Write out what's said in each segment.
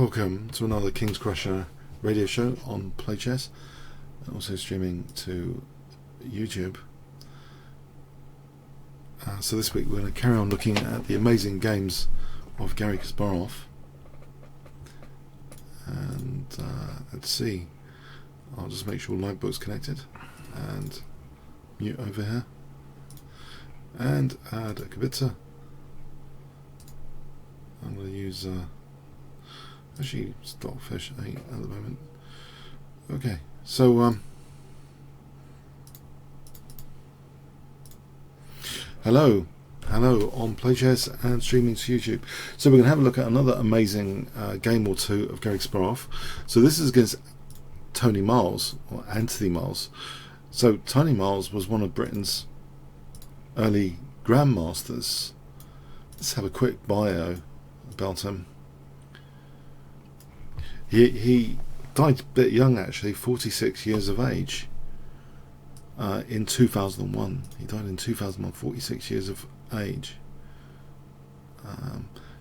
Welcome to another Kingscrusher radio show on Play Chess, and also streaming to YouTube. So this week we're going to carry on looking at the amazing games of Garry Kasparov. And let's see. I'll just make sure Livebook's connected and mute over here and add a kibitzer. I'm going to use actually Stockfish 8 at the moment. Okay, so hello on Play Chess and streaming to YouTube. So we're going to have a look at another amazing game or two of Garry Kasparov. So this is against Tony Miles, or Anthony Miles. So Tony Miles was one of Britain's early grandmasters. Let's have a quick bio about him. He died a bit young, actually, 46 years of age, in 2001. He died in 2001, 46 years of age.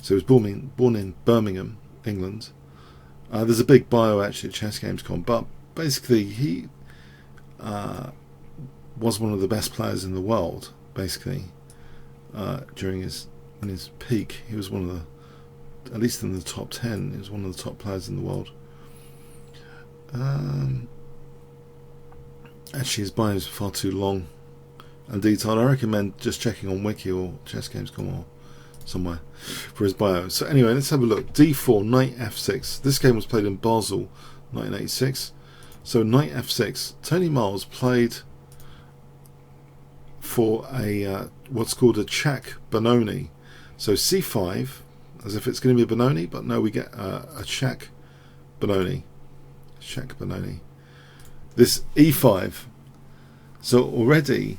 So he was born in Birmingham, England. There's a big bio actually at chessgames.com, but basically he was one of the best players in the world. Basically, during his peak, he was one of the, at least in the top 10, he was one of the top players in the world. Actually, his bio is far too long and detailed. I recommend just checking on Wiki or chessgames.com or somewhere for his bio. So anyway, let's have a look. D4, knight f6. This game was played in Basel, 1986. So knight f6. Tony Miles played for a what's called a check Benoni. So c5, as if it's going to be a Benoni, but no, we get a check Benoni. Check Benoni. This e5. So already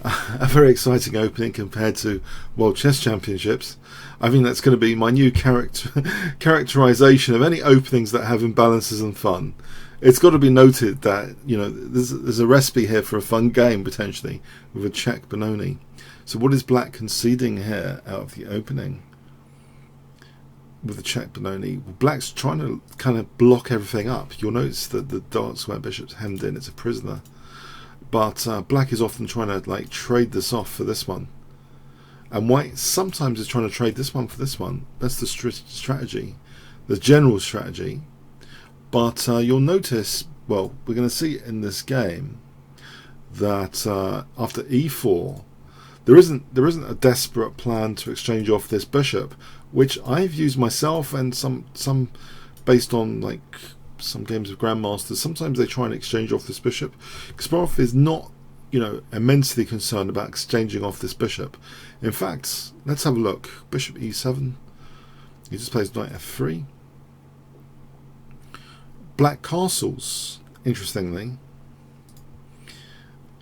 a very exciting opening compared to World Chess Championships. I think that's going to be my new characterization of any openings that have imbalances and fun. It's got to be noted that, you know, there's a recipe here for a fun game potentially with a check Benoni. So what is Black conceding here out of the opening with the check Benoni? Well, Black's trying to kind of block everything up. You'll notice that the dark square bishop's hemmed in. It's a prisoner. But Black is often trying to like trade this off for this one. And White sometimes is trying to trade this one for this one. That's the strategy, the general strategy. But you'll notice, well, we're going to see in this game that after e4, there isn't a desperate plan to exchange off this bishop, which I've used myself, and some based on like some games of grandmasters. Sometimes they try and exchange off this bishop. Kasparov is not, you know, immensely concerned about exchanging off this bishop. In fact, let's have a look. Bishop e7. He just plays knight f3. Black castles, interestingly.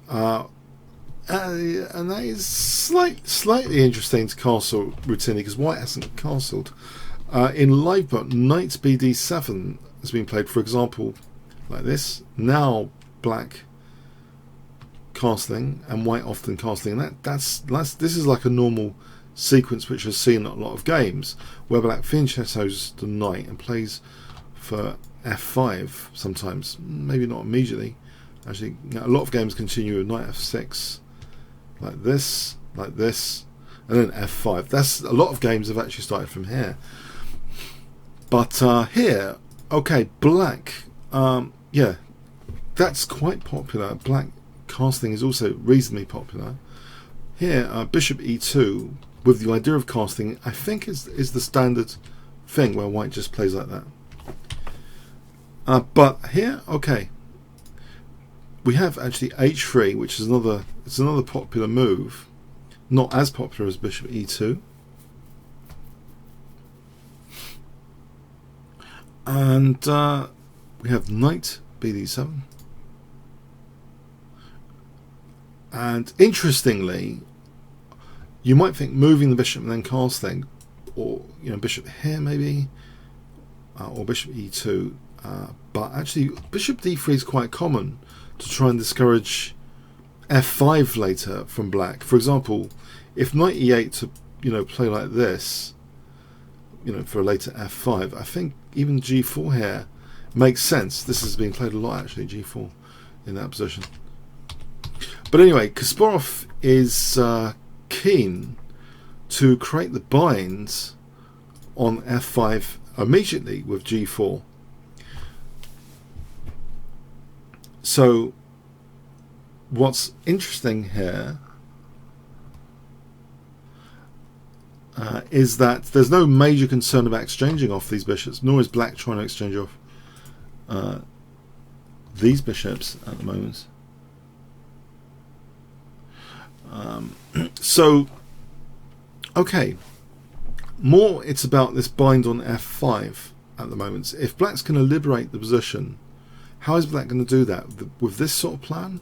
And that is slightly interesting to castle routinely because White hasn't castled. In Livebook, knight bd7 has been played, for example, like this. Now Black castling and White often castling. This is like a normal sequence which is seen in a lot of games where Black fianchettos the knight and plays for f5 sometimes, maybe not immediately. Actually, a lot of games continue with knight f6 like this, and then f5. That's a lot of games have actually started from here. But here, okay, Black, yeah, that's quite popular. Black casting is also reasonably popular. Here, bishop e2 with the idea of casting, I think is the standard thing where White just plays like that. But here, okay, we have actually h3, which is another popular move, not as popular as bishop e2. And we have knight bd7. And interestingly, you might think moving the bishop and then casting, or you know, bishop here maybe, or bishop e2. But actually, bishop d3 is quite common to try and discourage f5 later from Black. For example, if knight e8 to, you know, play like this, you know, for a later f5, I think even g4 here makes sense. This has been played a lot actually, g4 in that position. But anyway, Kasparov is keen to create the binds on f5 immediately with g4. So what's interesting here is that there's no major concern about exchanging off these bishops, nor is black trying to exchange off these bishops at the moment. So okay, more it's about this bind on f5 at the moment. If black's going to liberate the position, how is black going to do that with this sort of plan?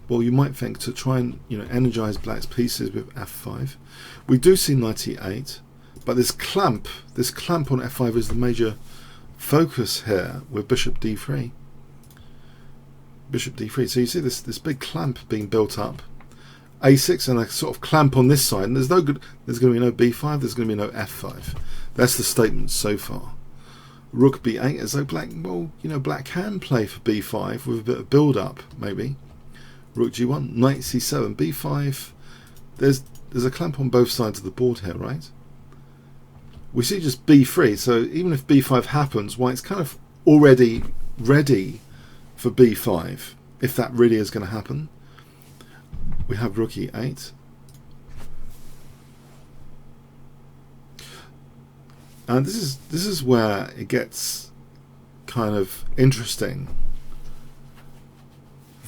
Well, you might think to try and energize black's pieces with f5. We do see knight e8, but this clamp on f5 is the major focus here with bishop d3. Bishop d3. So you see this big clamp being built up. a6 and a sort of clamp on this side, and there's going to be no b5, there's going to be no f5. That's the statement so far. Rook b8, as though black, well, black can play for b5 with a bit of build up, maybe. Rook g1, knight c7, b5. There's a clamp on both sides of the board here, right? We see just b3, so even if b5 happens, white's kind of already ready for b5, if that really is going to happen. We have rook e8. And this is where it gets kind of interesting,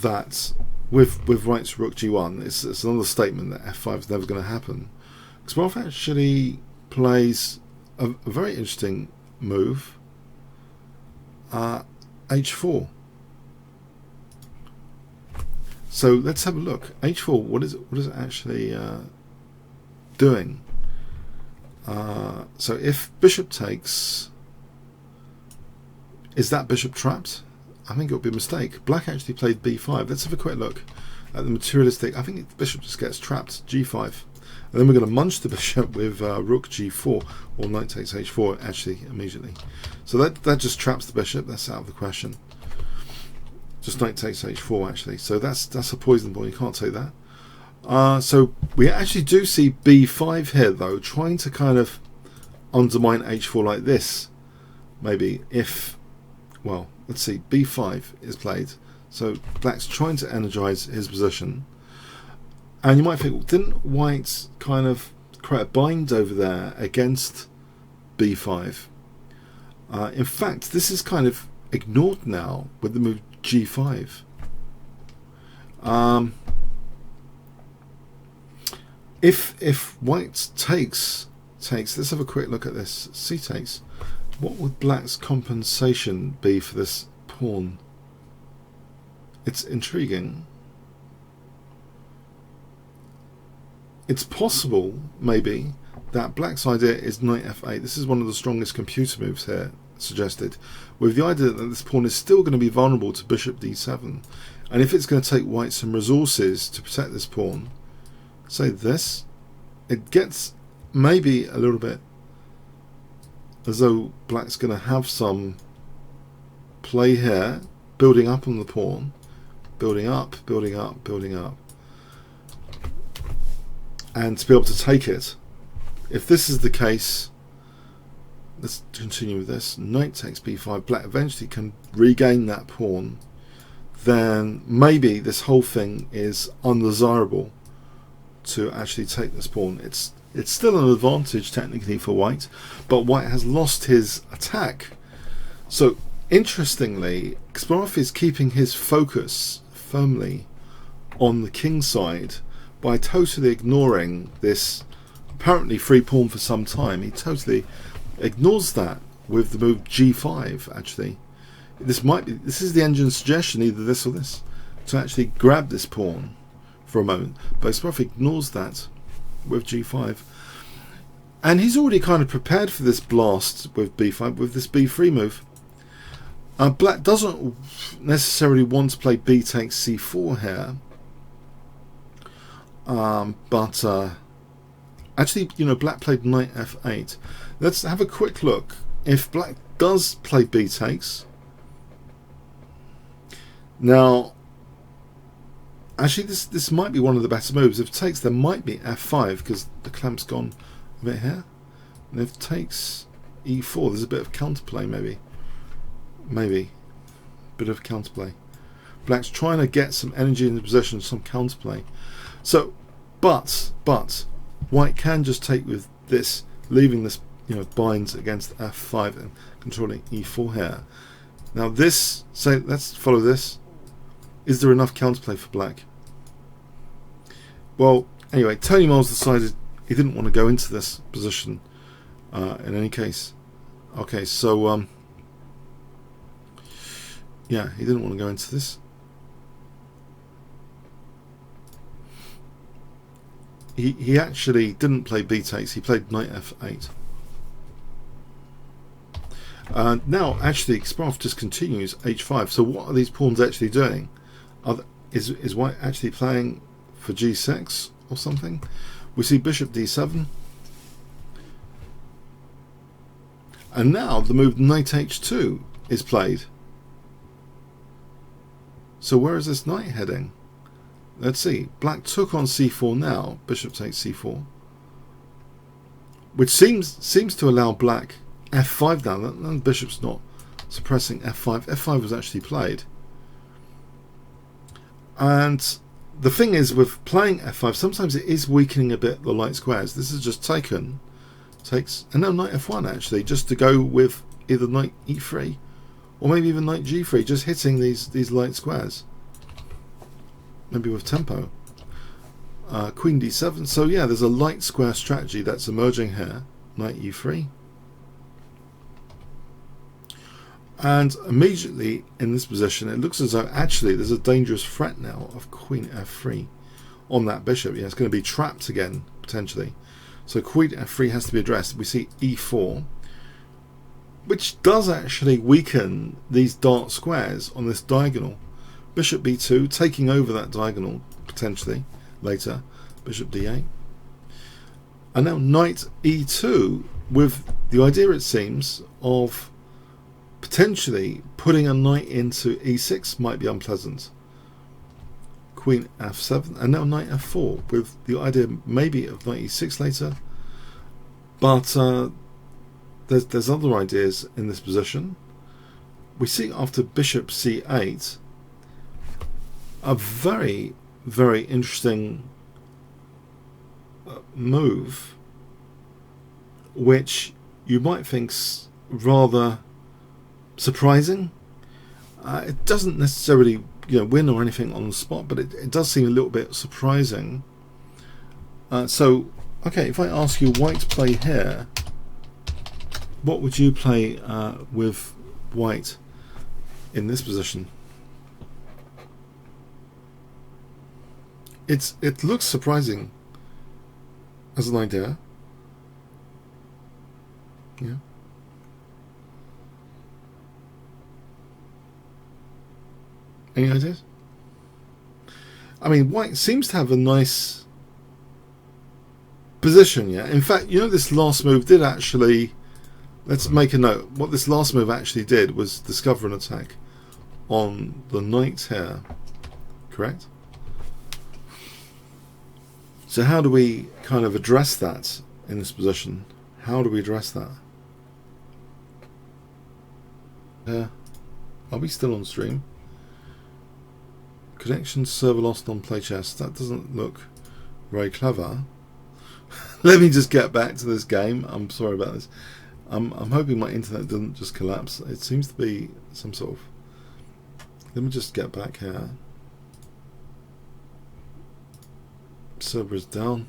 that with white's rook g1, it's another statement that f5 is never going to happen. Kasparov actually plays a very interesting move, h4. So let's have a look. h4. What is it actually doing? So if bishop takes, is that bishop trapped? I think it would be a mistake. Black actually played b5. Let's have a quick look at the materialistic. I think the bishop just gets trapped, g5. And then we're going to munch the bishop with rook g4, or knight takes h4 actually immediately. So that just traps the bishop. That's out of the question. Just knight takes h4 actually. So that's a poison ball. You can't take that. So we actually do see b5 here though, trying to kind of undermine h4 like this. Maybe if, well, let's see, b5 is played. So black's trying to energize his position. And you might think, well, didn't white kind of create a bind over there against b5? In fact, this is kind of ignored now with the move g5. If white takes, let's have a quick look at this. C takes. What would black's compensation be for this pawn? It's intriguing. It's possible, maybe, that black's idea is knight f8. This is one of the strongest computer moves here suggested, with the idea that this pawn is still going to be vulnerable to bishop d7. And if it's going to take white some resources to protect this pawn, say this, it gets maybe a little bit as though black's going to have some play here, building up on the pawn, building up, building up, building up, and to be able to take it. If this is the case, let's continue with this. Knight takes b5. Black eventually can regain that pawn. Then maybe this whole thing is undesirable to actually take this pawn. It's still an advantage technically for white, but white has lost his attack. So interestingly, Kasparov is keeping his focus firmly on the king side by totally ignoring this apparently free pawn for some time. He totally ignores that with the move g5 actually. This is the engine's suggestion, either this or this, to actually grab this pawn for a moment. But Kasparov ignores that with g5. And he's already kind of prepared for this blast with b5, with this b3 move. Black doesn't necessarily want to play b takes c4 here. But actually, black played knight f8. Let's have a quick look. If black does play b takes. Now, actually, this might be one of the better moves. If takes, there might be f5 because the clamp's gone a bit here. And if takes e4, there's a bit of counterplay, maybe a bit of counterplay. Black's trying to get some energy in the position, some counterplay. So, but white can just take with this, leaving this, binds against f5 and controlling e4 here. Now this, let's follow this. Is there enough counterplay for black? Well, anyway, Tony Miles decided he didn't want to go into this position in any case. Okay, so yeah, he didn't want to go into this. He actually didn't play b takes. He played knight f8. Now, actually, Kasparov just continues h5. So what are these pawns actually doing? Is white actually playing for g6 or something? We see bishop d7. And now the move knight h2 is played. So where is this knight heading? Let's see. Black took on c4 now. Bishop takes c4. Which seems to allow black f5 down. And bishop's not suppressing f5. f5 was actually played. And the thing is, with playing f5, sometimes it is weakening a bit the light squares. This is just taken. Takes. And now knight f1 actually, just to go with either knight e3 or maybe even knight g3, just hitting these light squares. Maybe with tempo. Queen d7. So yeah, there's a light square strategy that's emerging here. Knight e3. And immediately in this position, it looks as though actually there's a dangerous threat now of queen f3 on that bishop. Yeah, it's going to be trapped again, potentially. So queen f3 has to be addressed. We see e4, which does actually weaken these dark squares on this diagonal. Bishop b2, taking over that diagonal, potentially, later. Bishop d8. And now knight e2, with the idea, it seems, of potentially putting a knight into e6 might be unpleasant. Queen f7, and now knight f4, with the idea maybe of knight e6 later. But there's other ideas in this position. We see after bishop c8 a very, very interesting move, which you might think's rather surprising. It doesn't necessarily win or anything on the spot, but it does seem a little bit surprising. So okay, if I ask you white to play here, what would you play with white in this position? It looks surprising as an idea. Yeah. Any ideas? I mean, white seems to have a nice position, yeah. In fact, this last move did actually, let's make a note, what this last move actually did was discover an attack on the knight here, correct? So how do we kind of address that in this position? How do we address that? Are we still on stream? Connection server lost on playchess. That doesn't look very clever. Let me just get back to this game. I'm sorry about this. I'm hoping my internet doesn't just collapse. It seems to be some sort of... Let me just get back here. Server is down.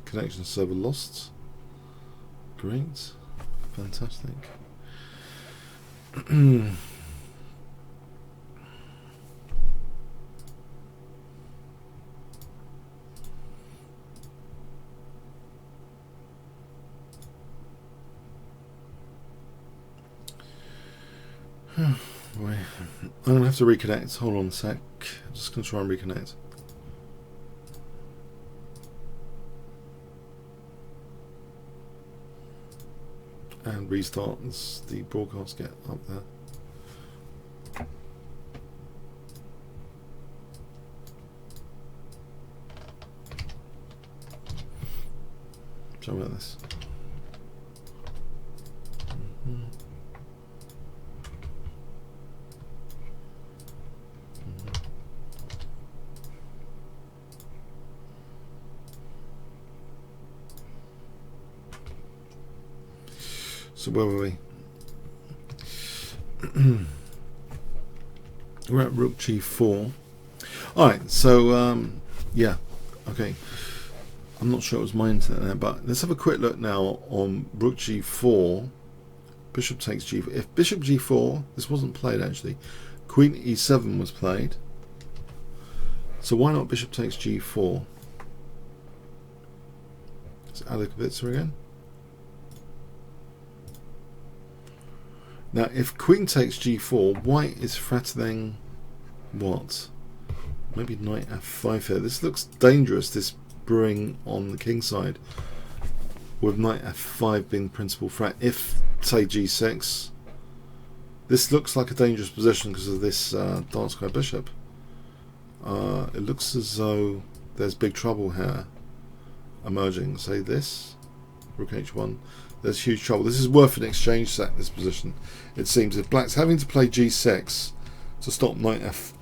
Connection server lost. Great. Fantastic. I'm going to have to reconnect. Hold on a sec. I'm just going to try and reconnect. and restart as the broadcast get up there. Sorry about this. So where were we? We're at rook g4. Alright, so yeah, okay. I'm not sure it was my internet there, but let's have a quick look now on rook g4. Bishop takes g4. If bishop g4, this wasn't played actually. Queen e7 was played. So why not bishop takes g4? It's Alekabitsa again. Now, if queen takes g4, white is threatening what? Maybe knight f5 here. This looks dangerous, this brewing on the king side, with knight f5 being the principal threat. If, say, g6, this looks like a dangerous position because of this dark square bishop. It looks as though there's big trouble here emerging. Say this, rook h1. There's huge trouble. This is worth an exchange set, this position. It seems if black's having to play g6 to stop knight f5.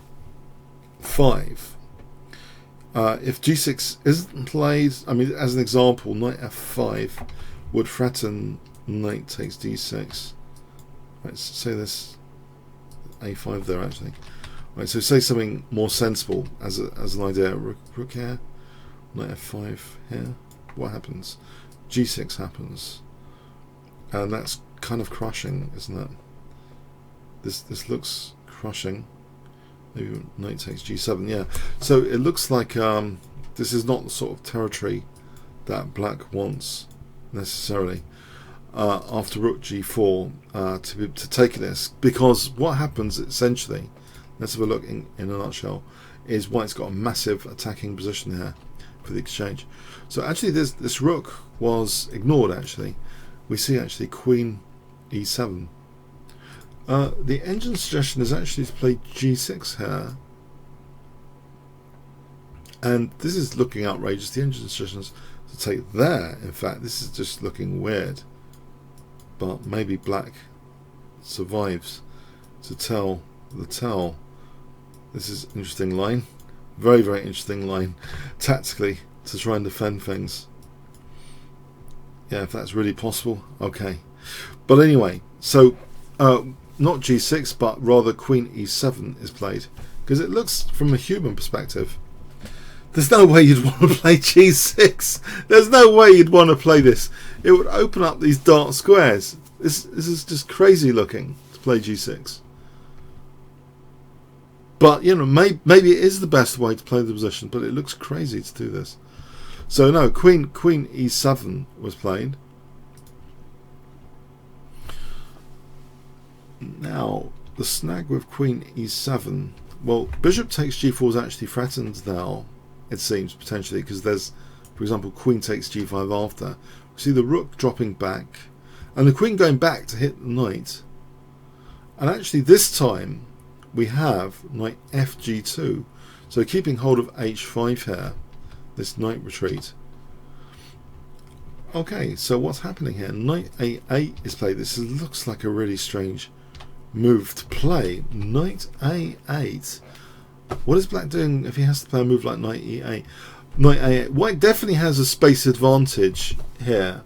If g6 isn't played, I mean, as an example, knight f5 would threaten knight takes d6. Let's say this a5 there actually. Right, so say something more sensible as an idea. Rook here, knight f5 here. What happens? g6 happens. And that's kind of crushing, isn't it? This looks crushing. Maybe knight takes g7, yeah. So it looks like this is not the sort of territory that black wants necessarily after rook g4 to take this, because what happens essentially, let's have a look in a nutshell, is white's got a massive attacking position here for the exchange. So actually this rook was ignored actually. We see actually queen e7. The engine suggestion is actually to play g6 here, and this is looking outrageous. The engine suggestion is to take there. In fact, this is just looking weird, but maybe black survives to tell the tell. This is an interesting line, very, very interesting line tactically to try and defend things. Yeah, if that's really possible, okay. But anyway, so not g6, but rather queen e7 is played, because it looks, from a human perspective, there's no way you'd want to play g6. There's no way you'd want to play this. It would open up these dark squares. This is just crazy looking to play g6. But you know, maybe it is the best way to play the position, but it looks crazy to do this. So no, queen e7 was played. Now the snag with queen e7, well, bishop takes g4 is actually threatened now, it seems, potentially, because there's, for example, queen takes g5 after. We see the rook dropping back and the queen going back to hit the knight, and actually this time we have knight fg2, so keeping hold of h5 here, this knight retreat. Okay, so what's happening here? Knight a8 is played. This looks like a really strange move to play. Knight a8. What is black doing if he has to play a move like knight e8? Knight a8. White definitely has a space advantage here.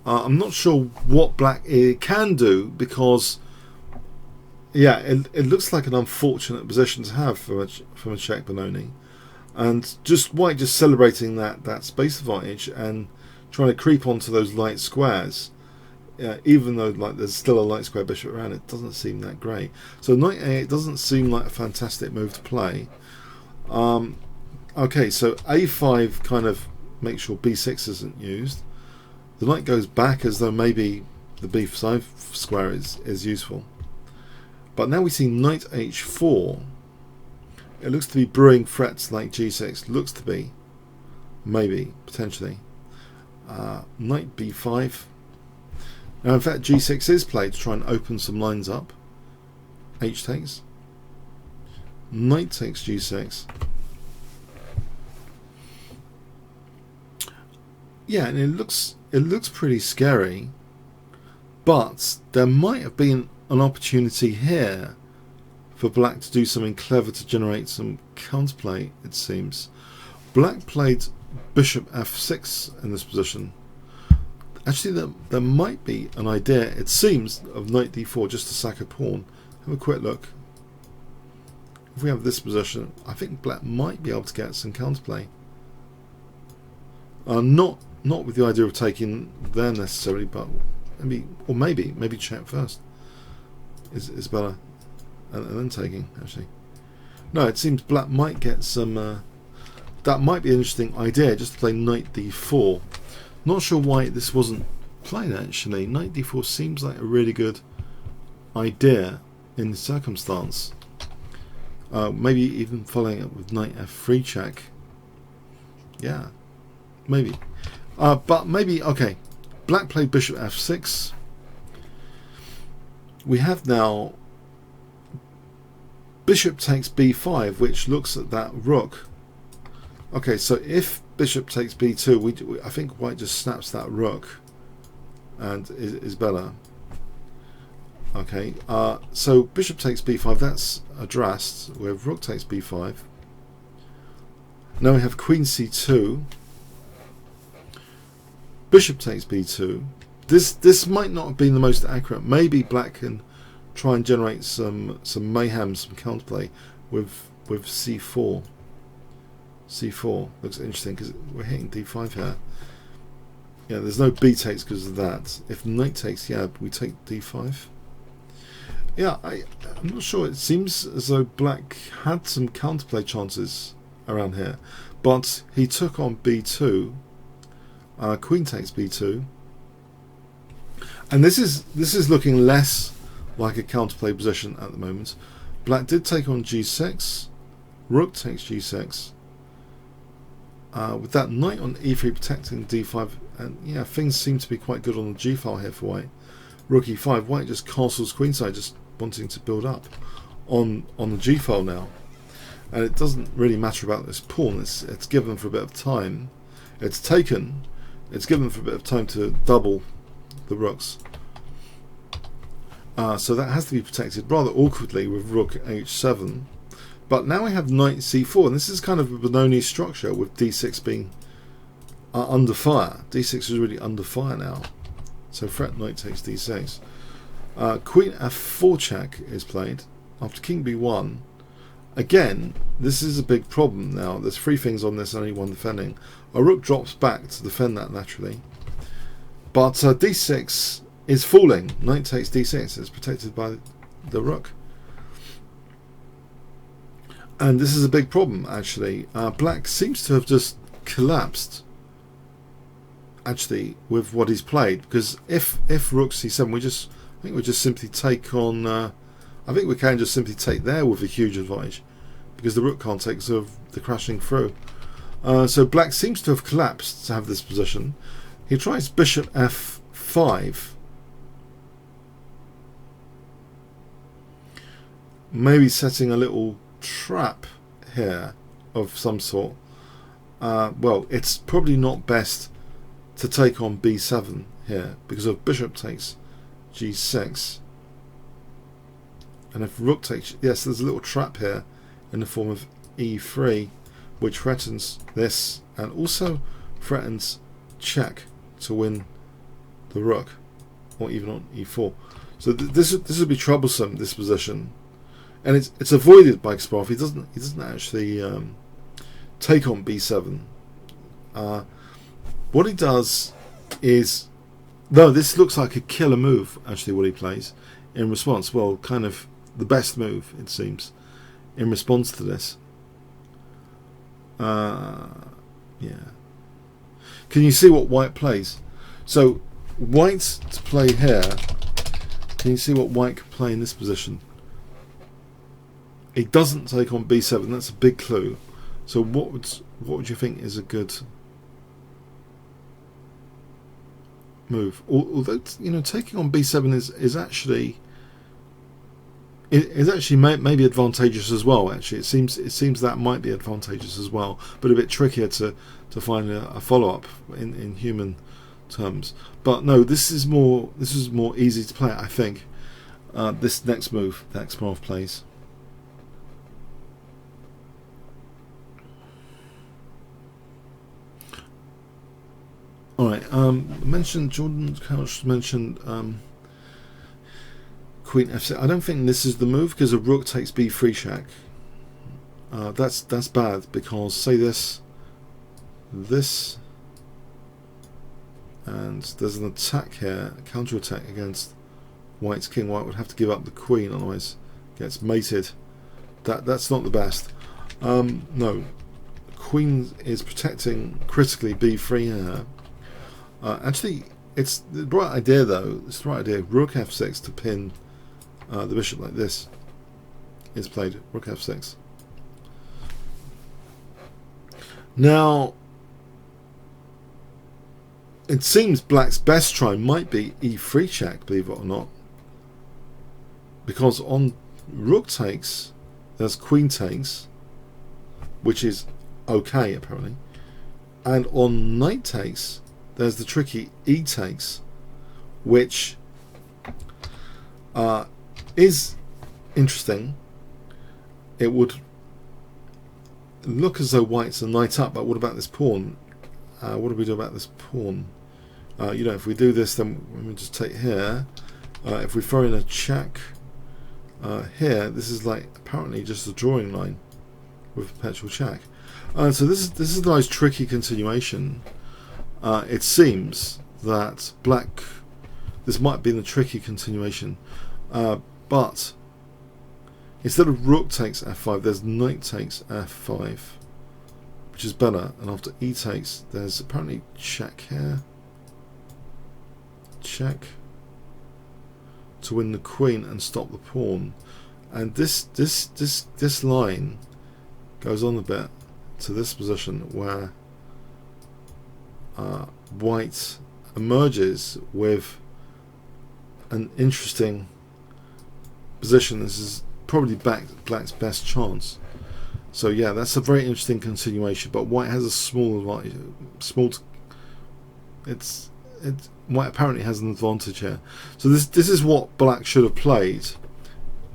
I'm not sure what black can do, because yeah, it looks like an unfortunate position to have from a check Benoni. And just white just celebrating that space advantage and trying to creep onto those light squares, even though like there's still a light square bishop around, it doesn't seem that great. So knight a8 doesn't seem like a fantastic move to play. Okay, so a5 kind of makes sure b6 isn't used. The knight goes back as though maybe the b5 square is useful. But now we see knight h4. It looks to be brewing threats like g6. Looks to be, maybe, potentially. Knight b5. Now in fact g6 is played to try and open some lines up. H takes. Knight takes g6. Yeah, and it looks pretty scary, but there might have been an opportunity here for black to do something clever to generate some counterplay, it seems. Black played bishop f6 in this position. Actually, there might be an idea, it seems, of knight d4 just to sack a pawn. Have a quick look. If we have this position, I think black might be able to get some counterplay. Not with the idea of taking there necessarily, but maybe check first is better, and then taking actually. No, it seems black might get some. That might be an interesting idea, just to play knight d4. Not sure why this wasn't played actually. Knight d4 seems like a really good idea in the circumstance. Maybe even following up with knight f3 check. Yeah, maybe. But maybe, okay, black played bishop f6. We have now bishop takes b5, which looks at that rook. Okay, so if bishop takes b2, I think white just snaps that rook and is better. Okay, so bishop takes b5, that's addressed. We have rook takes b5. Now we have queen c2. Bishop takes b2. This might not have been the most accurate. Maybe black can try and generate some mayhem, some counterplay with c4. c4 looks interesting because we're hitting d5 here. Yeah, there's no b takes because of that. If knight takes, yeah, we take d5. Yeah, I'm not sure. It seems as though black had some counterplay chances around here, but he took on b2. Queen takes b2, and this is looking less like a counterplay position at the moment. Black did take on g6. Rook takes g6. With that knight on e3 protecting d5, and yeah, things seem to be quite good on the g file here for white. Rook e5, white just castles queenside, just wanting to build up on the g file now, and it doesn't really matter about this pawn. It's given for a bit of time. It's taken. It's given for a bit of time to double the rooks. So that has to be protected rather awkwardly with rook h7. But now we have knight c4, and this is kind of a Benoni structure with d6 being under fire. d6 is really under fire now. So threat knight takes d6. Queen f4 check is played after king b1. Again, this is a big problem now. There's three things on this, only one defending. A rook drops back to defend that naturally. But d6 is falling. Knight takes d6. It's protected by the rook. And this is a big problem, actually. Black seems to have just collapsed, actually, with what he's played. Because if rook c7, I think we just simply take on... I think we can just simply take there with a huge advantage, because the rook can't take sort of the crashing through. So black seems to have collapsed to have this position. He tries bishop f5. Maybe setting a little trap here of some sort. Well, it's probably not best to take on b7 here, because if bishop takes g6, and if rook takes, yes, there's a little trap here in the form of e3, which threatens this and also threatens check to win the rook, or even on e4. So this would be troublesome, this position, and it's avoided by Kasparov. He doesn't actually take on b7. What he does is, though this looks like a killer move, actually, what he plays in response. Well, kind of the best move, it seems, in response to this. Yeah. Can you see what white plays? So white to play here. Can you see what white could play in this position? He doesn't take on b7. That's a big clue. So what would you think is a good? move. Although, you know, taking on b7 is actually maybe advantageous as well. Actually, it seems that might be advantageous as well, but a bit trickier to find a follow-up in human terms. But no, this is more easy to play, I think. This next move that Kasparov plays. All right. Jordan Couch mentioned Queen f6. I don't think this is the move because a rook takes b3 check. That's bad because say this, and there's an attack here, a counter attack against White's king. White would have to give up the queen, otherwise gets mated. That's not the best. No, queen is protecting critically b3 here. Actually, it's the right idea though. It's the right idea. Rook f6 to pin the bishop like this is played. Rook f6. Now, it seems Black's best try might be e3 check, believe it or not, because on rook takes, there's queen takes, which is okay apparently, and on knight takes, there's the tricky e takes, which is interesting. It would look as though White's a knight up, but what about this pawn? What do we do about this pawn? You know, if we do this, then we just take here. If we throw in a check here, this is like apparently just a drawing line with perpetual check. So this is a nice tricky continuation. It seems that Black, this might be the tricky continuation, but instead of rook takes f5, there's knight takes f5, which is better, and after e takes, there's apparently check here, check to win the queen and stop the pawn, and this line goes on a bit to this position where White emerges with an interesting position. This is probably Black's best chance. So yeah, that's a very interesting continuation. But White has a small advantage. White apparently has an advantage here. So this is what Black should have played.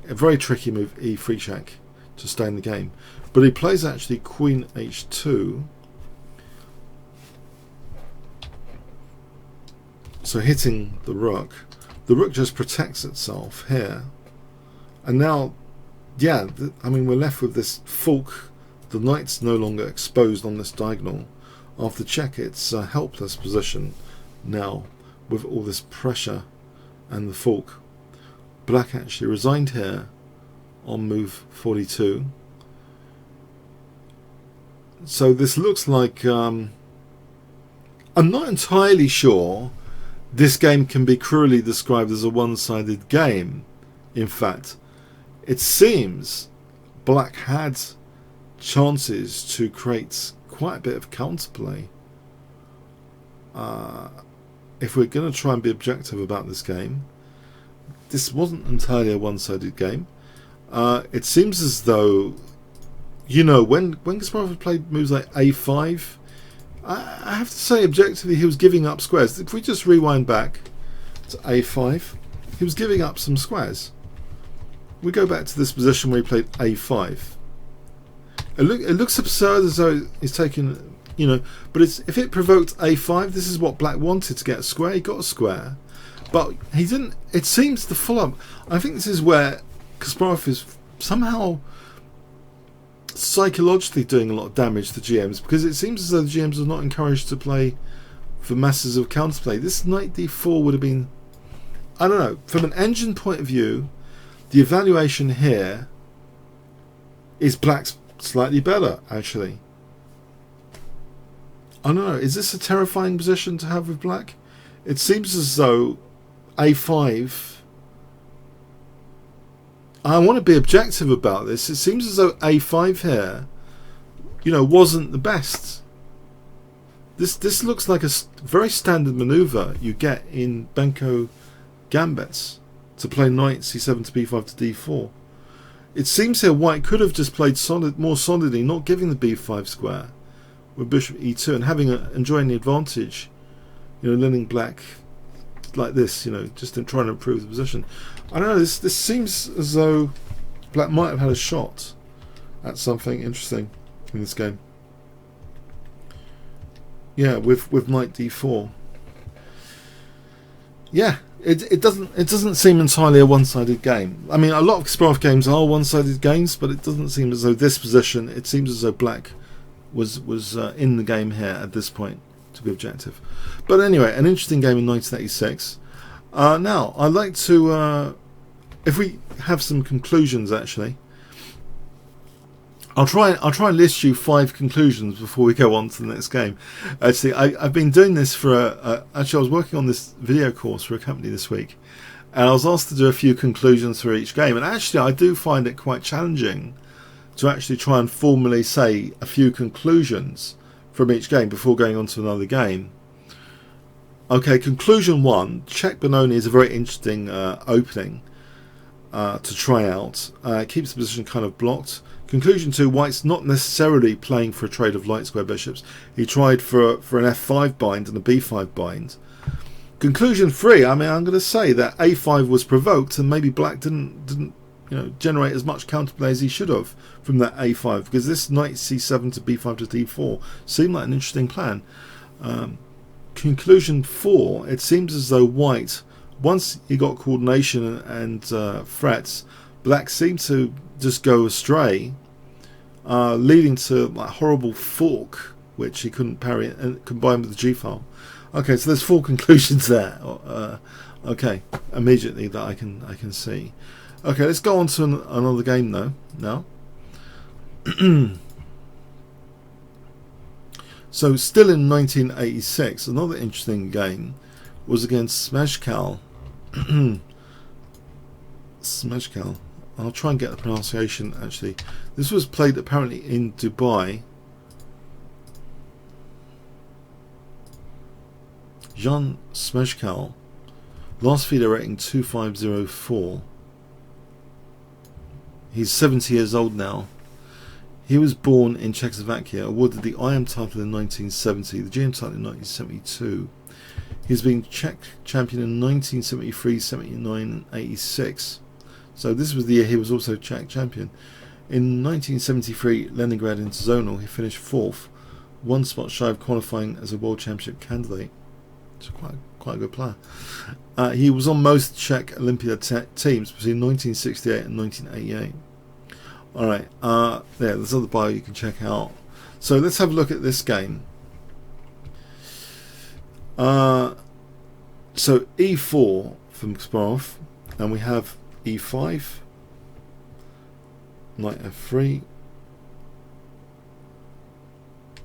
A very tricky move, e3 check, to stay in the game. But he plays actually queen h2. So hitting the rook just protects itself here, and now, yeah, I mean, we're left with this fork. The knight's no longer exposed on this diagonal. After check, it's a helpless position now with all this pressure and the fork. Black actually resigned here on move 42. So this looks like I'm not entirely sure this game can be cruelly described as a one-sided game. In fact, it seems Black had chances to create quite a bit of counterplay. If we're going to try and be objective about this game, this wasn't entirely a one-sided game. It seems as though, you know, when Kasparov played moves like a5, I have to say objectively he was giving up squares. If we just rewind back to a5, he was giving up some squares. We go back to this position where he played a5. It looks absurd as though he's taking, you know, but if it provoked a5, this is what Black wanted, to get a square. He got a square, but he didn't. It seems the follow-up, I think this is where Kasparov is somehow psychologically doing a lot of damage to GMs, because it seems as though the GMs are not encouraged to play for masses of counterplay. This knight d4 would have been, I don't know, from an engine point of view, the evaluation here is Black's slightly better, actually. I don't know, is this a terrifying position to have with Black? It seems as though a5, I want to be objective about this. It seems as though a5 here, you know, wasn't the best. This looks like a very standard maneuver you get in Benko gambits to play knight c7 to b5 to d4. It seems here white could have just played more solidly, not giving the b5 square with bishop e2 and enjoying the advantage, letting black like this, just in trying to improve the position. I don't know, this seems as though black might have had a shot at something interesting in this game. Yeah, with knight d4. Yeah, it doesn't seem entirely a one-sided game. I mean, a lot of Kasparov games are one-sided games, but it doesn't seem as though this position. It seems as though black was in the game here at this point, to be objective. But anyway, an interesting game in 1986. Now I'd like to, if we have some conclusions, actually. I'll try and list you 5 conclusions before we go on to the next game. Actually, I've been doing this for actually I was working on this video course for a company this week, and I was asked to do a few conclusions for each game. And actually, I do find it quite challenging to actually try and formally say a few conclusions from each game before going on to another game. Okay, conclusion 1: check Benoni is a very interesting opening to try out. It keeps the position kind of blocked. Conclusion 2: white's not necessarily playing for a trade of light square bishops. He tried for an f5 bind and a b5 bind. Conclusion 3: I mean, I'm going to say that a5 was provoked, and maybe black didn't generate as much counterplay as he should have from that a5, because this knight c7 to b5 to d4 seemed like an interesting plan. Conclusion 4: it seems as though white, once he got coordination and threats, black seemed to just go astray, leading to like horrible fork, which he couldn't parry, and combined with the g-file. Okay, so there's 4 conclusions there. Okay, immediately that I can see. Okay, let's go on to another game though now. So still in 1986, another interesting game was against Smejkal. Smejkal. I'll try and get the pronunciation actually. This was played apparently in Dubai. Jean Smejkal, last FIDE rating 2504. He's 70 years old now. He was born in Czechoslovakia, awarded the IM title in 1970, the GM title in 1972. He's been Czech champion in 1973, 79 and 86. So this was the year he was also Czech champion. In 1973, Leningrad Interzonal, he finished 4th, 1 spot shy of qualifying as a World Championship candidate. It's quite a good player. He was on most Czech Olympiad teams between 1968 and 1988. Alright, there's another bio you can check out. So let's have a look at this game. So e4 from Kasparov, and we have e5, knight f3,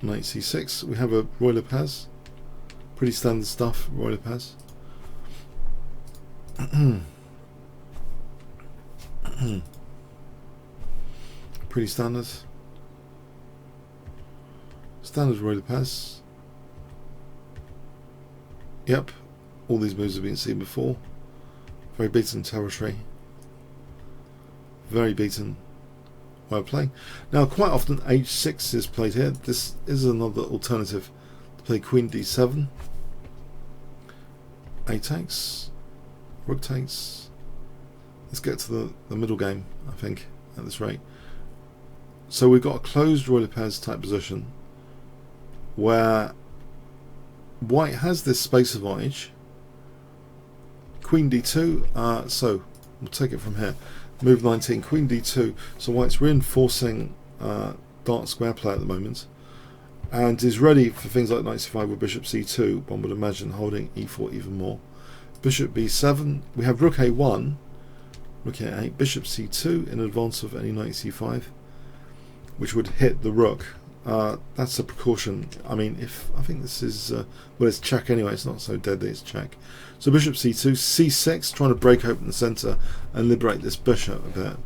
knight c6. We have a Roy Lopez, pretty standard stuff. Roy Lopez. Pretty standard. Standard Roy Lopez. Yep, all these moves have been seen before. Very beaten territory. Very beaten way of playing. Now, quite often h6 is played here. This is another alternative to play queen d7. A takes. Rook takes. Let's get to the middle game, I think, at this rate. So we've got a closed Roy Lopez type position where white has this space advantage. Queen d2, so we'll take it from here. Move 19, queen d2. So white's reinforcing dark square play at the moment, and is ready for things like knight c5 with bishop c2. One would imagine holding e4 even more. Bishop b7. We have rook a1, rook a8, bishop c2 in advance of any knight c5, which would hit the rook. That's a precaution. I mean, I think this is well, it's check anyway. It's not so deadly. It's check. So bishop c2, c6, trying to break open the center and liberate this bishop a bit.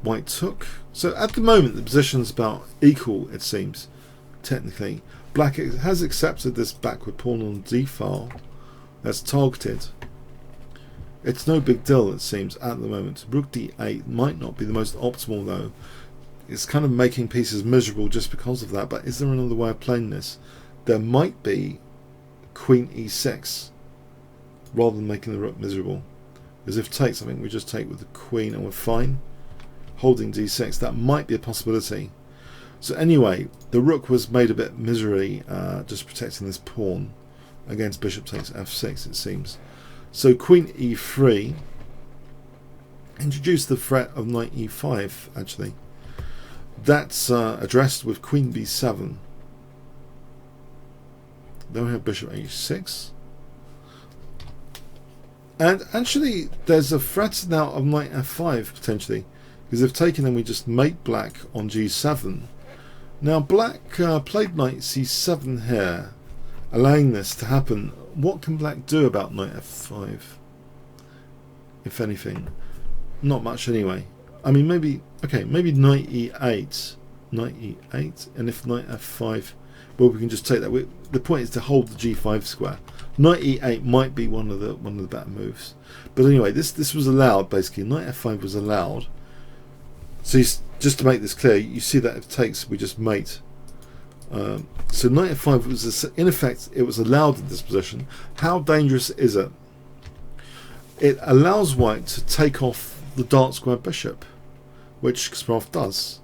White took. So at the moment the position's about equal, it seems, technically. black has accepted this backward pawn on d file. That's targeted. It's no big deal, it seems, at the moment. Rook d8 might not be the most optimal, though. It's kind of making pieces miserable just because of that. But is there another way of playing this? There might be queen e6, rather than making the rook miserable. As if takes, I think we just take with the queen and we're fine. Holding d6, that might be a possibility. So anyway, the rook was made a bit misery, just protecting this pawn against bishop takes f6, it seems. So queen e3 introduced the threat of knight e5, actually. That's addressed with queen b7. Then we have bishop h6. And actually, there's a threat now of knight f5, potentially. Because if taken, then we just mate black on g7. Now, black played knight c7 here, allowing this to happen. What can black do about knight f5? If anything. Not much anyway. I mean, maybe, okay, maybe knight e8. Knight e8. And if knight f5, well, we can just take that. The point is to hold the g5 square. Knight e8 might be one of the better moves. But anyway, this was allowed, basically. Knight f5 was allowed. So just to make this clear, you see that if it takes, we just mate. So knight f5 was, in effect, it was allowed in this position. How dangerous is it? It allows white to take off the dark square bishop, which Kasparov does.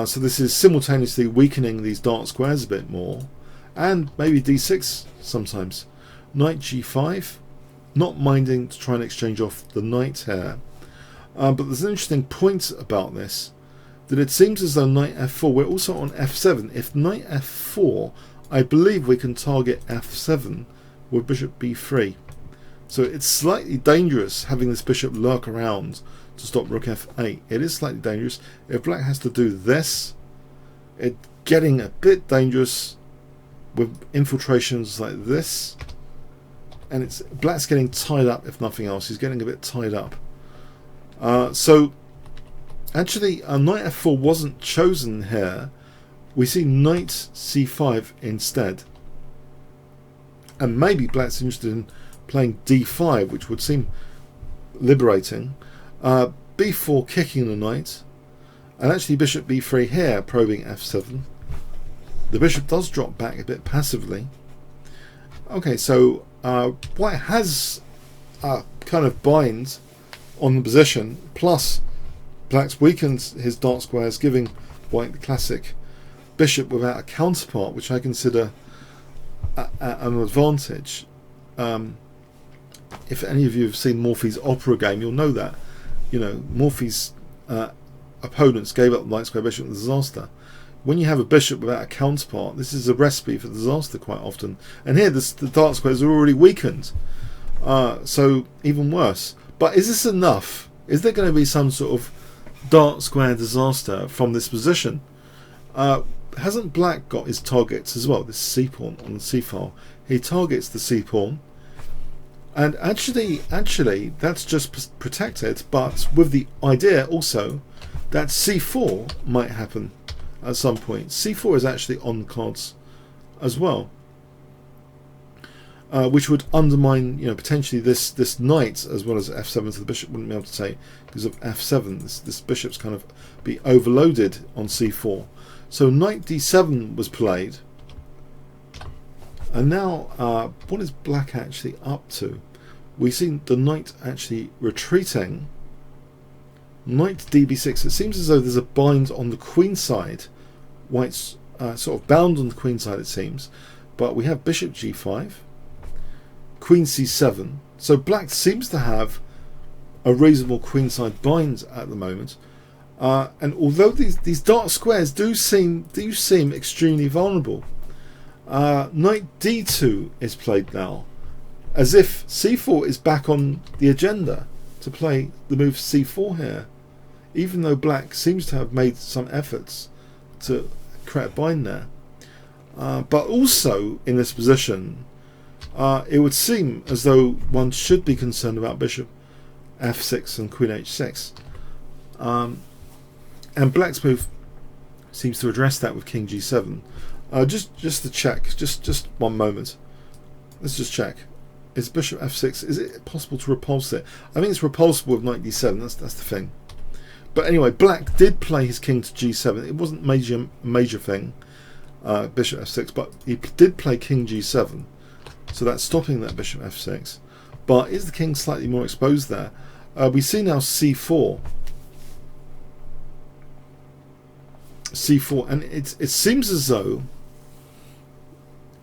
So this is simultaneously weakening these dark squares a bit more, and maybe d6 sometimes. Knight g5, not minding to try and exchange off the knight here. But there's an interesting point about this, that it seems as though knight f4, we're also on f7. If knight f4, I believe we can target f7 with bishop b3. So it's slightly dangerous having this bishop lurk around to stop rook f8. It is slightly dangerous. If black has to do this, it's getting a bit dangerous with infiltrations like this. And it's black's getting tied up, if nothing else. He's getting a bit tied up. So actually knight f4 wasn't chosen here. We see knight c5 instead, and maybe black's interested in playing d5, which would seem liberating. b4 kicking the knight, and actually bishop b3 here probing f7. The bishop does drop back a bit passively. Okay, so white has kind of bind on the position, plus black's weakened his dark squares, giving white the classic bishop without a counterpart, which I consider an advantage. If any of you have seen Morphy's opera game, you'll know that. You know, Morphy's opponents gave up the knight square bishop with disaster. When you have a bishop without a counterpart, this is a recipe for disaster quite often. And here, the dark squares are already weakened, so even worse. But is this enough? Is there going to be some sort of dark square disaster from this position? Hasn't black got his targets as well? This c pawn on the c file. He targets the c pawn, and actually, that's just protected. But with the idea also that c4 might happen at some point. c4 is actually on the cards as well. Which would undermine, potentially this knight as well as f7, so the bishop wouldn't be able to take because of f7. This bishop's kind of be overloaded on c4. So knight d7 was played, and now what is black actually up to? We see the knight actually retreating. Knight db6. It seems as though there's a bind on the queen side. White's sort of bound on the queen side, it seems, but we have bishop g5. Queen c7. So black seems to have a reasonable queenside bind at the moment, and although these dark squares do seem extremely vulnerable, knight d2 is played now, as if c4 is back on the agenda to play the move c4 here, even though black seems to have made some efforts to create a bind there. But also in this position, it would seem as though one should be concerned about bishop f6 and queen h6. And black's move seems to address that with king g7. Just to check, just one moment. Let's just check. Is bishop f6, is it possible to repulse it? I think it's repulsible with knight d7, that's the thing. But anyway, black did play his king to g7. It wasn't major thing, bishop f6, but he did play king g7. So that's stopping that bishop f6. But is the king slightly more exposed there? We see now c4. C4, and it seems as though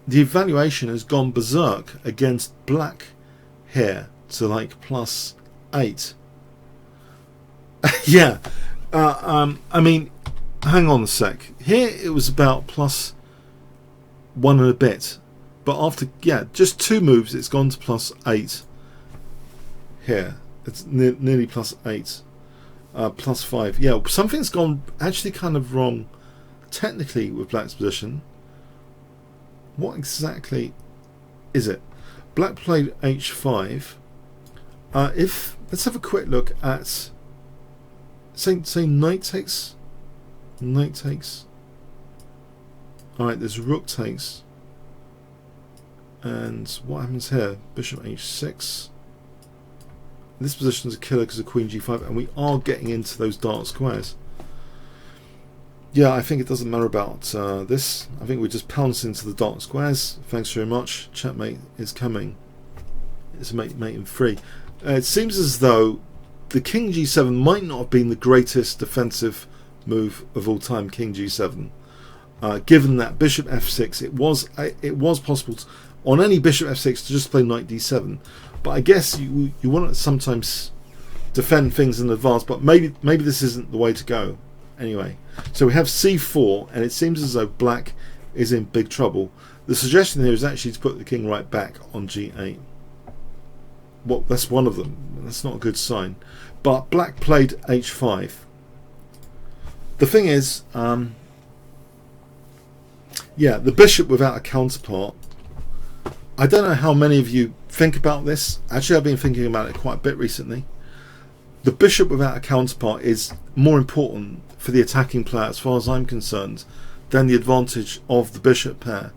the evaluation has gone berserk against black here to like +8. Yeah, I mean, hang on a sec. Here it was about +1 and a bit, but after just 2 moves, it's gone to +8. Here, it's nearly +8. +5. Yeah, something's gone actually kind of wrong technically with black's position. What exactly is it? Black played h5. Let's have a quick look at say knight takes. Knight takes. Alright, there's rook takes. And what happens here? Bishop h6. This position is a killer because of queen g5, and we are getting into those dark squares. Yeah, I think it doesn't matter about this. I think we just pounce into the dark squares. Thanks very much. Checkmate is coming. It's mate in 3. It seems as though the king g7 might not have been the greatest defensive move of all time. King g7, given that bishop f6, it was possible to, on any bishop f6 to just play knight d7. But I guess you want to sometimes defend things in advance. But maybe this isn't the way to go. Anyway, so we have c4, and it seems as though black is in big trouble. The suggestion here is actually to put the king right back on g8. Well, that's one of them. That's not a good sign. But black played h5. The thing is, yeah, the bishop without a counterpart. I don't know how many of you think about this. Actually, I've been thinking about it quite a bit recently. The bishop without a counterpart is more important for the attacking player, as far as I'm concerned, than the advantage of the bishop pair.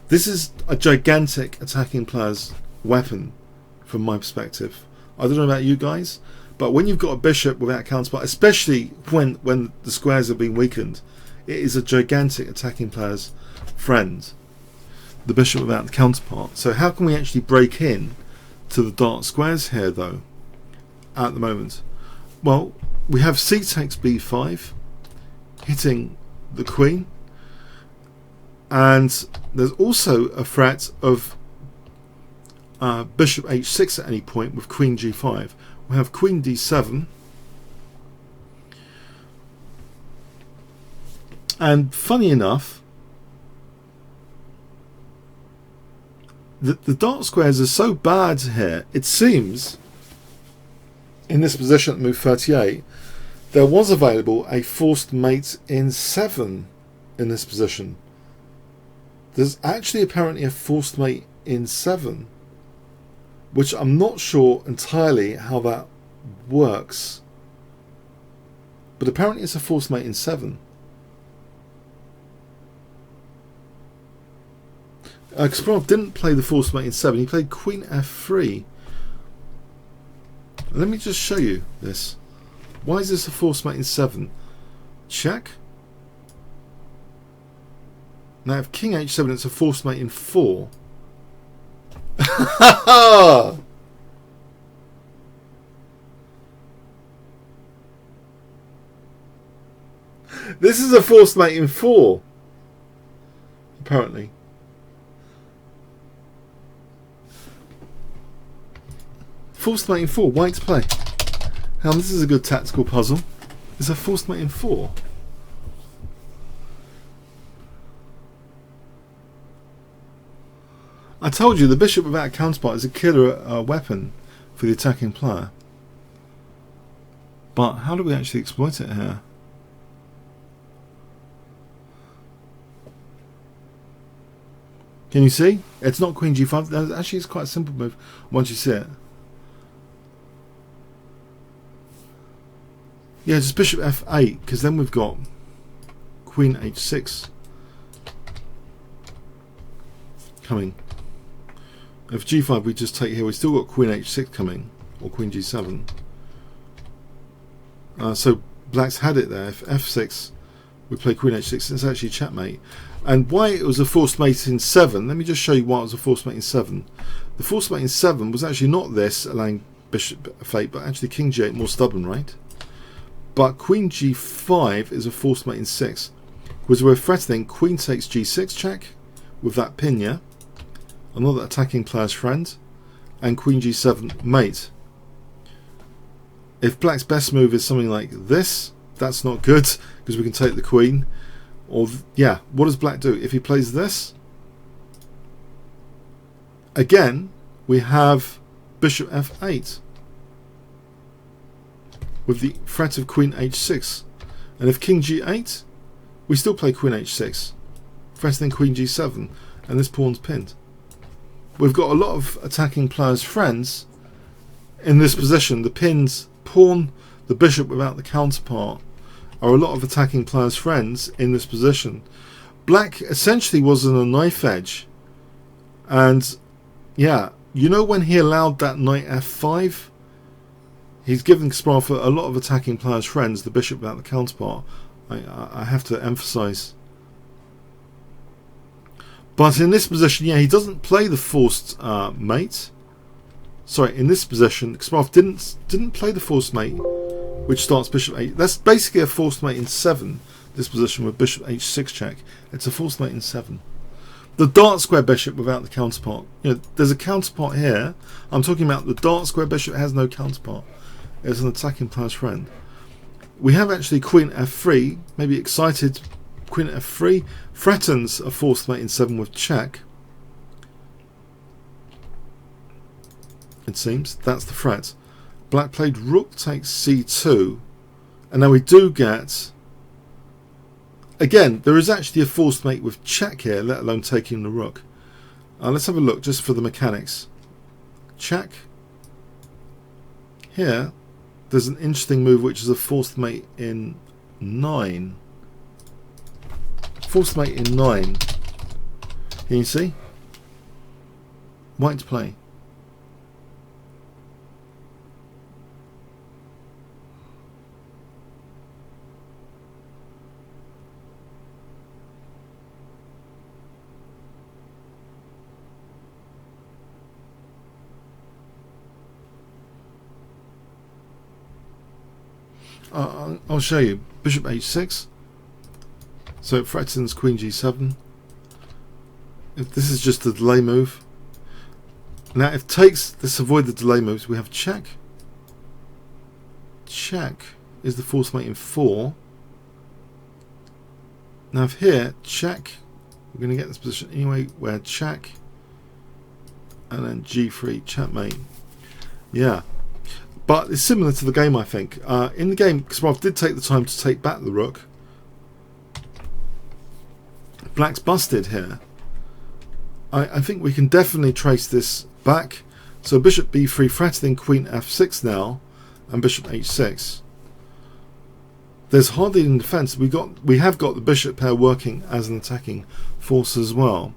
This is a gigantic attacking player's weapon from my perspective. I don't know about you guys, but when you've got a bishop without a counterpart, especially when the squares have been weakened, it is a gigantic attacking player's friend. The bishop without the counterpart. So how can we actually break in to the dark squares here, though, at the moment? Well, we have c takes b5, hitting the queen, and there's also a threat of bishop h6 at any point with queen g5. We have queen d7, and funny enough, the dark squares are so bad here. It seems in this position at move 38 there was available a forced mate in 7 in this position. There's actually apparently a forced mate in 7, which I'm not sure entirely how that works, but apparently it's a forced mate in 7. Kasparov didn't play the forced mate in 7, he played queen f3. Let me just show you this. Why is this a forced mate in 7? Check. Now if king h7, it's a forced mate in 4. This is a forced mate in 4, apparently. Forced mate in 4, white to play. Now this is a good tactical puzzle. It's a forced mate in 4. I told you the bishop without a counterpart is a killer weapon for the attacking player. But how do we actually exploit it here? Can you see? It's not queen g5. Actually, it's quite a simple move once you see it. Yeah, just bishop f8, because then we've got queen h6 coming. If g5 we just take here, we still got queen h6 coming, or queen g7. So black's had it there. If f6, we play queen h6, it's actually checkmate. And why it was a forced mate in 7, let me just show you why it was a forced mate in 7. The forced mate in 7 was actually not this, allowing bishop f8, but actually king g8, more stubborn, right? But queen g5 is a forced mate in 6, because we're threatening queen takes g6 check, with that pin, yeah? Another attacking player's friend, and queen g7 mate. If black's best move is something like this, that's not good, because we can take the queen. Or, yeah, what does black do? If he plays this, again, we have bishop f8 with the threat of queen h6. And if king g8, we still play queen h6, threatening queen g7, and this pawn's pinned. We've got a lot of attacking players' friends in this position. The pinned pawn, the bishop without the counterpart, are a lot of attacking players' friends in this position. Black essentially was on a knife edge, and yeah, you know when he allowed that knight f5, he's given Kasparov a lot of attacking players' friends, the bishop without the counterpart. I have to emphasize. But in this position, yeah, he doesn't play the forced mate. Sorry, in this position, Kasparov didn't play the forced mate, which starts bishop 8. That's basically a forced mate in 7, this position with bishop h6 check. It's a forced mate in 7. The dart square bishop without the counterpart. You know, there's a counterpart here. I'm talking about the dart square bishop has no counterpart. It's an attacking player's friend. We have actually queen f3, maybe excited queen f3, threatens a forced mate in 7 with check. It seems. That's the threat. Black played rook takes c2, and now we do get, again, there is actually a forced mate with check here, let alone taking the rook. Let's have a look just for the mechanics. Check. Here, there's an interesting move which is a forced mate in 9. Forced mate in 9. Can you see? White to play. I'll show you. Bishop h6. So it threatens queen g7. If this is just a delay move. Now if takes, let's avoid the delay moves. We have check. Check is the forced mate in 4. Now if here, check, we're going to get this position anyway, where check, and then g3, checkmate. Yeah. But it's similar to the game, I think. In the game, Kasparov did take the time to take back the rook. Black's busted here. I think we can definitely trace this back. So bishop b3 threatening queen f6 now, and bishop h6. There's hardly any defense. We have got the bishop pair working as an attacking force as well.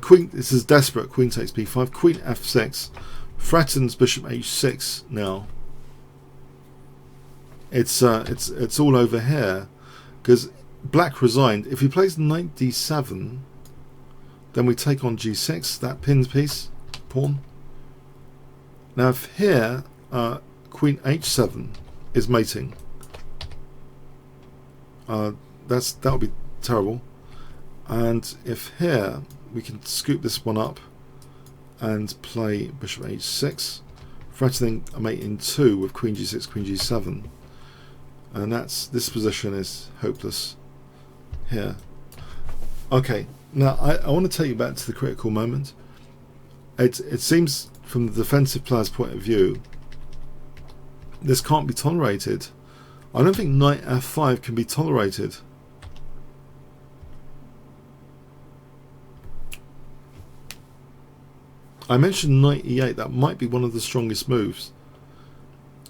Queen. This is desperate. Queen takes b5. Queen f6. Threatens bishop h6 now. It's all over here because black resigned. If he plays knight d7, then we take on g6, that pinned piece, pawn. Now if here queen h7 is mating, that would be terrible. And if here we can scoop this one up and play bishop h6, threatening a mate in 2 with queen g6, queen g7, and this position is hopeless here. Okay, now I want to take you back to the critical moment. It seems from the defensive player's point of view, this can't be tolerated. I don't think knight f5 can be tolerated. I mentioned knight e8, that might be one of the strongest moves.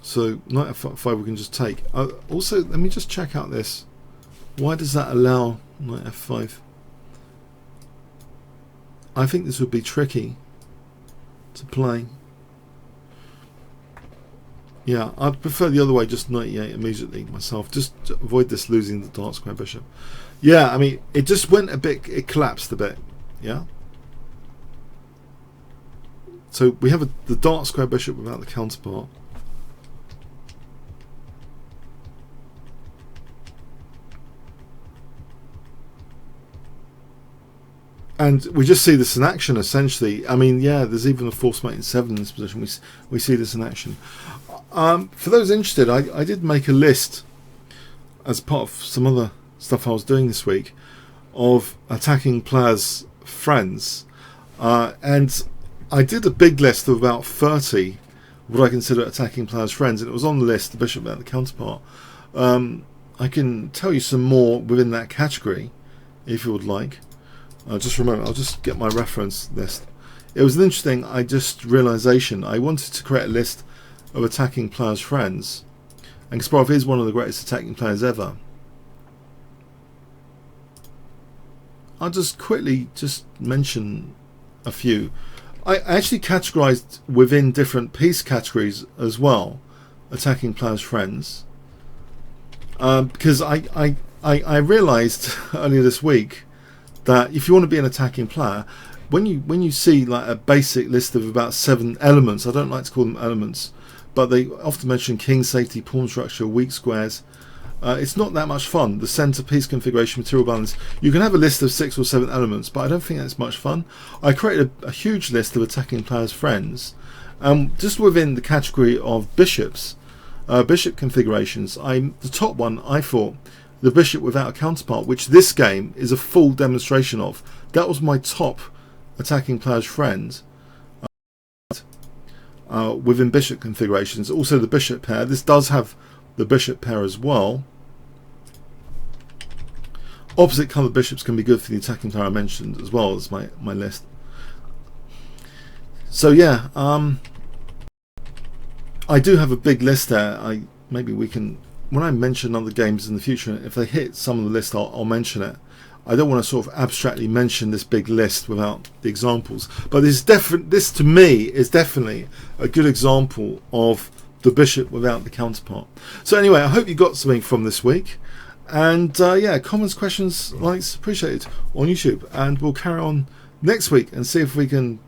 So knight f5 we can just take. Also, let me just check out this. Why does that allow knight f5? I think this would be tricky to play. Yeah, I'd prefer the other way, just knight e8 immediately myself, just to avoid this losing the dark square bishop. Yeah, I mean, it just went a bit, it collapsed a bit. Yeah. So we have the dark square bishop without the counterpart. And we just see this in action, essentially. I mean, yeah, there's even a forced mate in 7 in this position. We see this in action. For those interested, I did make a list as part of some other stuff I was doing this week of attacking players' friends. And I did a big list of about 30 what I consider attacking players' friends. And it was on the list, the bishop without the counterpart. I can tell you some more within that category, if you would like. Just remember, I'll just get my reference list. It was an interesting realization. I wanted to create a list of attacking players' friends, and Kasparov is one of the greatest attacking players ever. I'll just quickly mention a few. I actually categorized within different piece categories as well, attacking players' friends, because I realized earlier this week that if you want to be an attacking player, when you see like a basic list of about 7 elements, I don't like to call them elements, but they often mention king, safety, pawn structure, weak squares. It's not that much fun. The center, piece configuration, material balance. You can have a list of 6 or 7 elements, but I don't think that's much fun. I created a huge list of attacking players' friends, just within the category of bishops, bishop configurations. The top one I thought, the bishop without a counterpart, which this game is a full demonstration of. That was my top attacking player's friend within bishop configurations. Also the bishop pair. This does have the bishop pair as well. Opposite colour bishops can be good for the attacking player I mentioned as well as my list. So yeah, I do have a big list there. Maybe we can, when I mention other games in the future, if they hit some of the list, I'll mention it. I don't want to sort of abstractly mention this big list without the examples. But this to me is definitely a good example of the bishop without the counterpart. So anyway, I hope you got something from this week. And yeah, comments, questions, likes, appreciated on YouTube. And we'll carry on next week and see if we can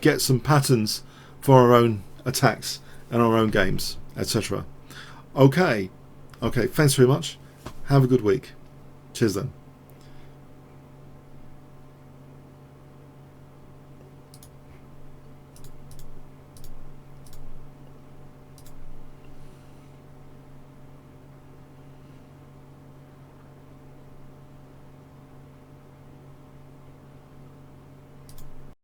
get some patterns for our own attacks and our own games, etc. Okay, thanks very much. Have a good week. Cheers then.